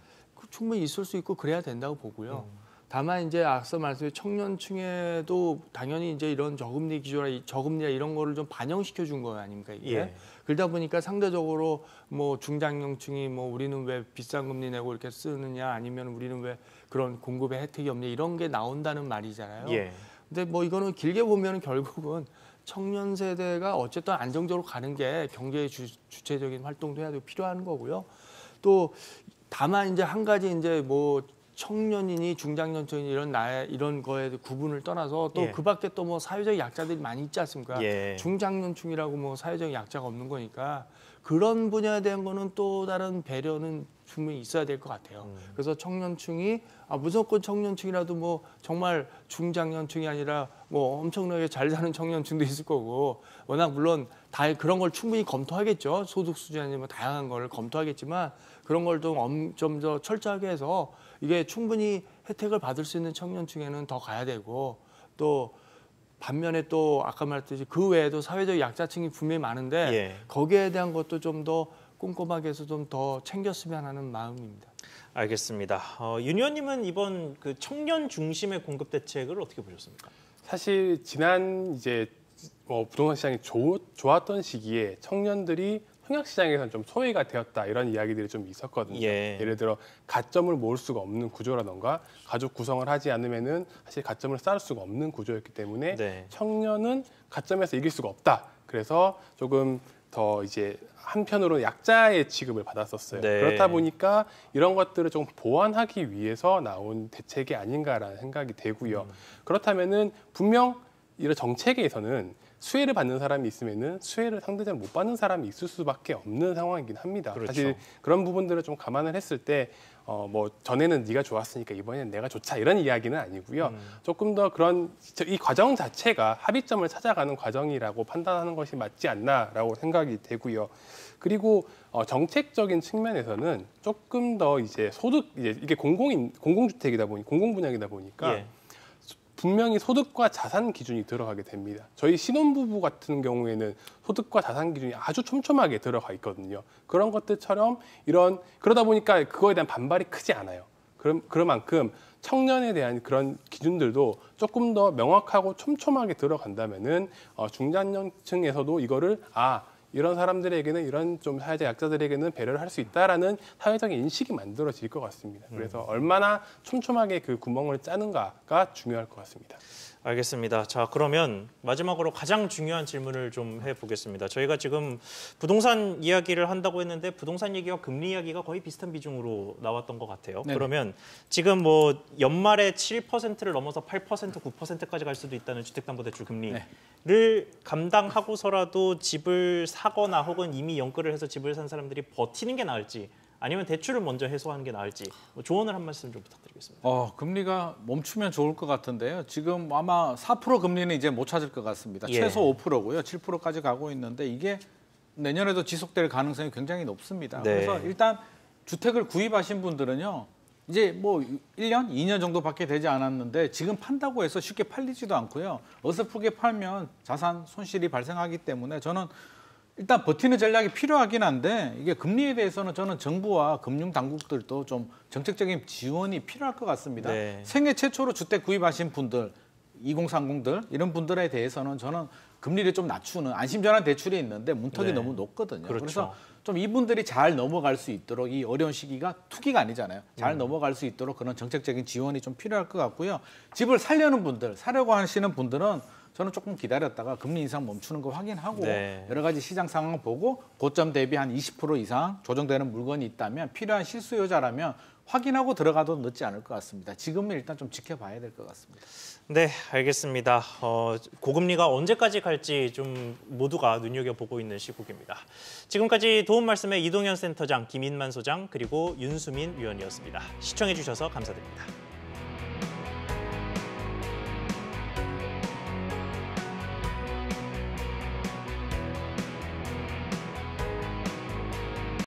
충분히 있을 수 있고 그래야 된다고 보고요. 다만 이제 앞서 말씀드린 청년층에도 당연히 이제 이런 저금리나 이런 거를 좀 반영시켜 준 거 아닙니까 이게? 예. 그러다 보니까 상대적으로 뭐 중장년층이 우리는 왜 비싼 금리 내고 이렇게 쓰느냐 아니면 우리는 왜 그런 공급의 혜택이 없냐 이런 게 나온다는 말이잖아요. 예. 근데 이거는 길게 보면 결국은 청년 세대가 어쨌든 안정적으로 가는 게 경제의 주체적인 활동도 해야 되고 필요한 거고요. 또 다만 이제 한 가지 이제 청년이니 중장년층이니 이런 거에 구분을 떠나서 또 예. 그 밖에 또 사회적 약자들이 많이 있지 않습니까? 예. 중장년층이라고 사회적 약자가 없는 거니까 그런 분야에 대한 거는 또 다른 배려는 분명히 있어야 될 것 같아요. 그래서 청년층이 무조건 청년층이라도 정말 중장년층이 아니라 엄청나게 잘 사는 청년층도 있을 거고 워낙 물론 다 그런 걸 충분히 검토하겠죠. 소득 수준이 다양한 걸 검토하겠지만 그런 걸 좀 더 철저하게 해서 이게 충분히 혜택을 받을 수 있는 청년층에는 더 가야 되고 또 반면에 또 아까 말했듯이 그 외에도 사회적 약자층이 분명히 많은데 예. 거기에 대한 것도 좀 더 꼼꼼하게 해서 좀 더 챙겼으면 하는 마음입니다. 알겠습니다. 윤 의원님은 이번 그 청년 중심의 공급 대책을 어떻게 보셨습니까? 사실 지난 부동산 시장이 좋았던 시기에 청년들이 청약 시장에서는 좀 소외가 되었다 이런 이야기들이 좀 있었거든요. 예. 예를 들어 가점을 모을 수가 없는 구조라던가 가족 구성을 하지 않으면은 사실 가점을 쌓을 수가 없는 구조였기 때문에 네. 청년은 가점에서 이길 수가 없다. 그래서 조금 더 한편으로 약자의 취급을 받았었어요. 네. 그렇다 보니까 이런 것들을 좀 보완하기 위해서 나온 대책이 아닌가라는 생각이 되고요. 그렇다면은 분명 이런 정책에서는 수혜를 받는 사람이 있으면은 수혜를 상대적으로 못 받는 사람이 있을 수밖에 없는 상황이긴 합니다. 그렇죠. 사실 그런 부분들을 좀 감안을 했을 때 전에는 네가 좋았으니까 이번에는 내가 좋자 이런 이야기는 아니고요. 조금 더 그런 이 과정 자체가 합의점을 찾아가는 과정이라고 판단하는 것이 맞지 않나라고 생각이 되고요. 그리고 정책적인 측면에서는 조금 더 소득 이게 공공주택이다 보니 공공분양이다 보니까. 예. 분명히 소득과 자산 기준이 들어가게 됩니다. 저희 신혼부부 같은 경우에는 소득과 자산 기준이 아주 촘촘하게 들어가 있거든요. 그런 것들처럼 그러다 보니까 그거에 대한 반발이 크지 않아요. 그런 만큼 청년에 대한 그런 기준들도 조금 더 명확하고 촘촘하게 들어간다면은 중장년층에서도 이거를 이런 사람들에게는 이런 좀 사회적 약자들에게는 배려를 할 수 있다라는 사회적인 인식이 만들어질 것 같습니다. 그래서 얼마나 촘촘하게 그 구멍을 짜는가가 중요할 것 같습니다. 알겠습니다. 자, 그러면 마지막으로 가장 중요한 질문을 좀 해보겠습니다. 저희가 지금 부동산 이야기를 한다고 했는데 부동산 얘기와 금리 이야기가 거의 비슷한 비중으로 나왔던 것 같아요. 네네. 그러면 지금 뭐 연말에 7%를 넘어서 8%, 9%까지 갈 수도 있다는 주택담보대출 금리를 감당하고서라도 집을 사거나 혹은 이미 연끌을 해서 집을 산 사람들이 버티는 게 나을지 아니면 대출을 먼저 해소하는 게 나을지 조언을 한 말씀 좀 부탁드리겠습니다. 금리가 멈추면 좋을 것 같은데요. 지금 아마 4% 금리는 이제 못 찾을 것 같습니다. 최소 5%고요. 7%까지 가고 있는데 이게 내년에도 지속될 가능성이 굉장히 높습니다. 네. 그래서 일단 주택을 구입하신 분들은요. 이제 뭐 1년, 2년 정도밖에 되지 않았는데 지금 판다고 해서 쉽게 팔리지도 않고요. 어설프게 팔면 자산 손실이 발생하기 때문에 저는 일단 버티는 전략이 필요하긴 한데 이게 금리에 대해서는 저는 정부와 금융 당국들도 좀 정책적인 지원이 필요할 것 같습니다. 네. 생애 최초로 주택 구입하신 분들, 2030들 이런 분들에 대해서는 저는 금리를 좀 낮추는 안심전환 대출이 있는데 문턱이 너무 높거든요. 그렇죠. 그래서 좀 이분들이 잘 넘어갈 수 있도록 이 어려운 시기가 투기가 아니잖아요. 잘 넘어갈 수 있도록 그런 정책적인 지원이 좀 필요할 것 같고요. 집을 살려는 분들, 사려고 하시는 분들은 저는 조금 기다렸다가 금리 인상 멈추는 거 확인하고 여러 가지 시장 상황 보고 고점 대비 한 20% 이상 조정되는 물건이 있다면 필요한 실수요자라면 확인하고 들어가도 늦지 않을 것 같습니다. 지금은 일단 좀 지켜봐야 될 것 같습니다. 네, 알겠습니다. 고금리가 언제까지 갈지 좀 모두가 눈여겨보고 있는 시국입니다. 지금까지 도움 말씀의 이동현 센터장, 김인만 소장, 그리고 윤수민 위원이었습니다. 시청해주셔서 감사드립니다.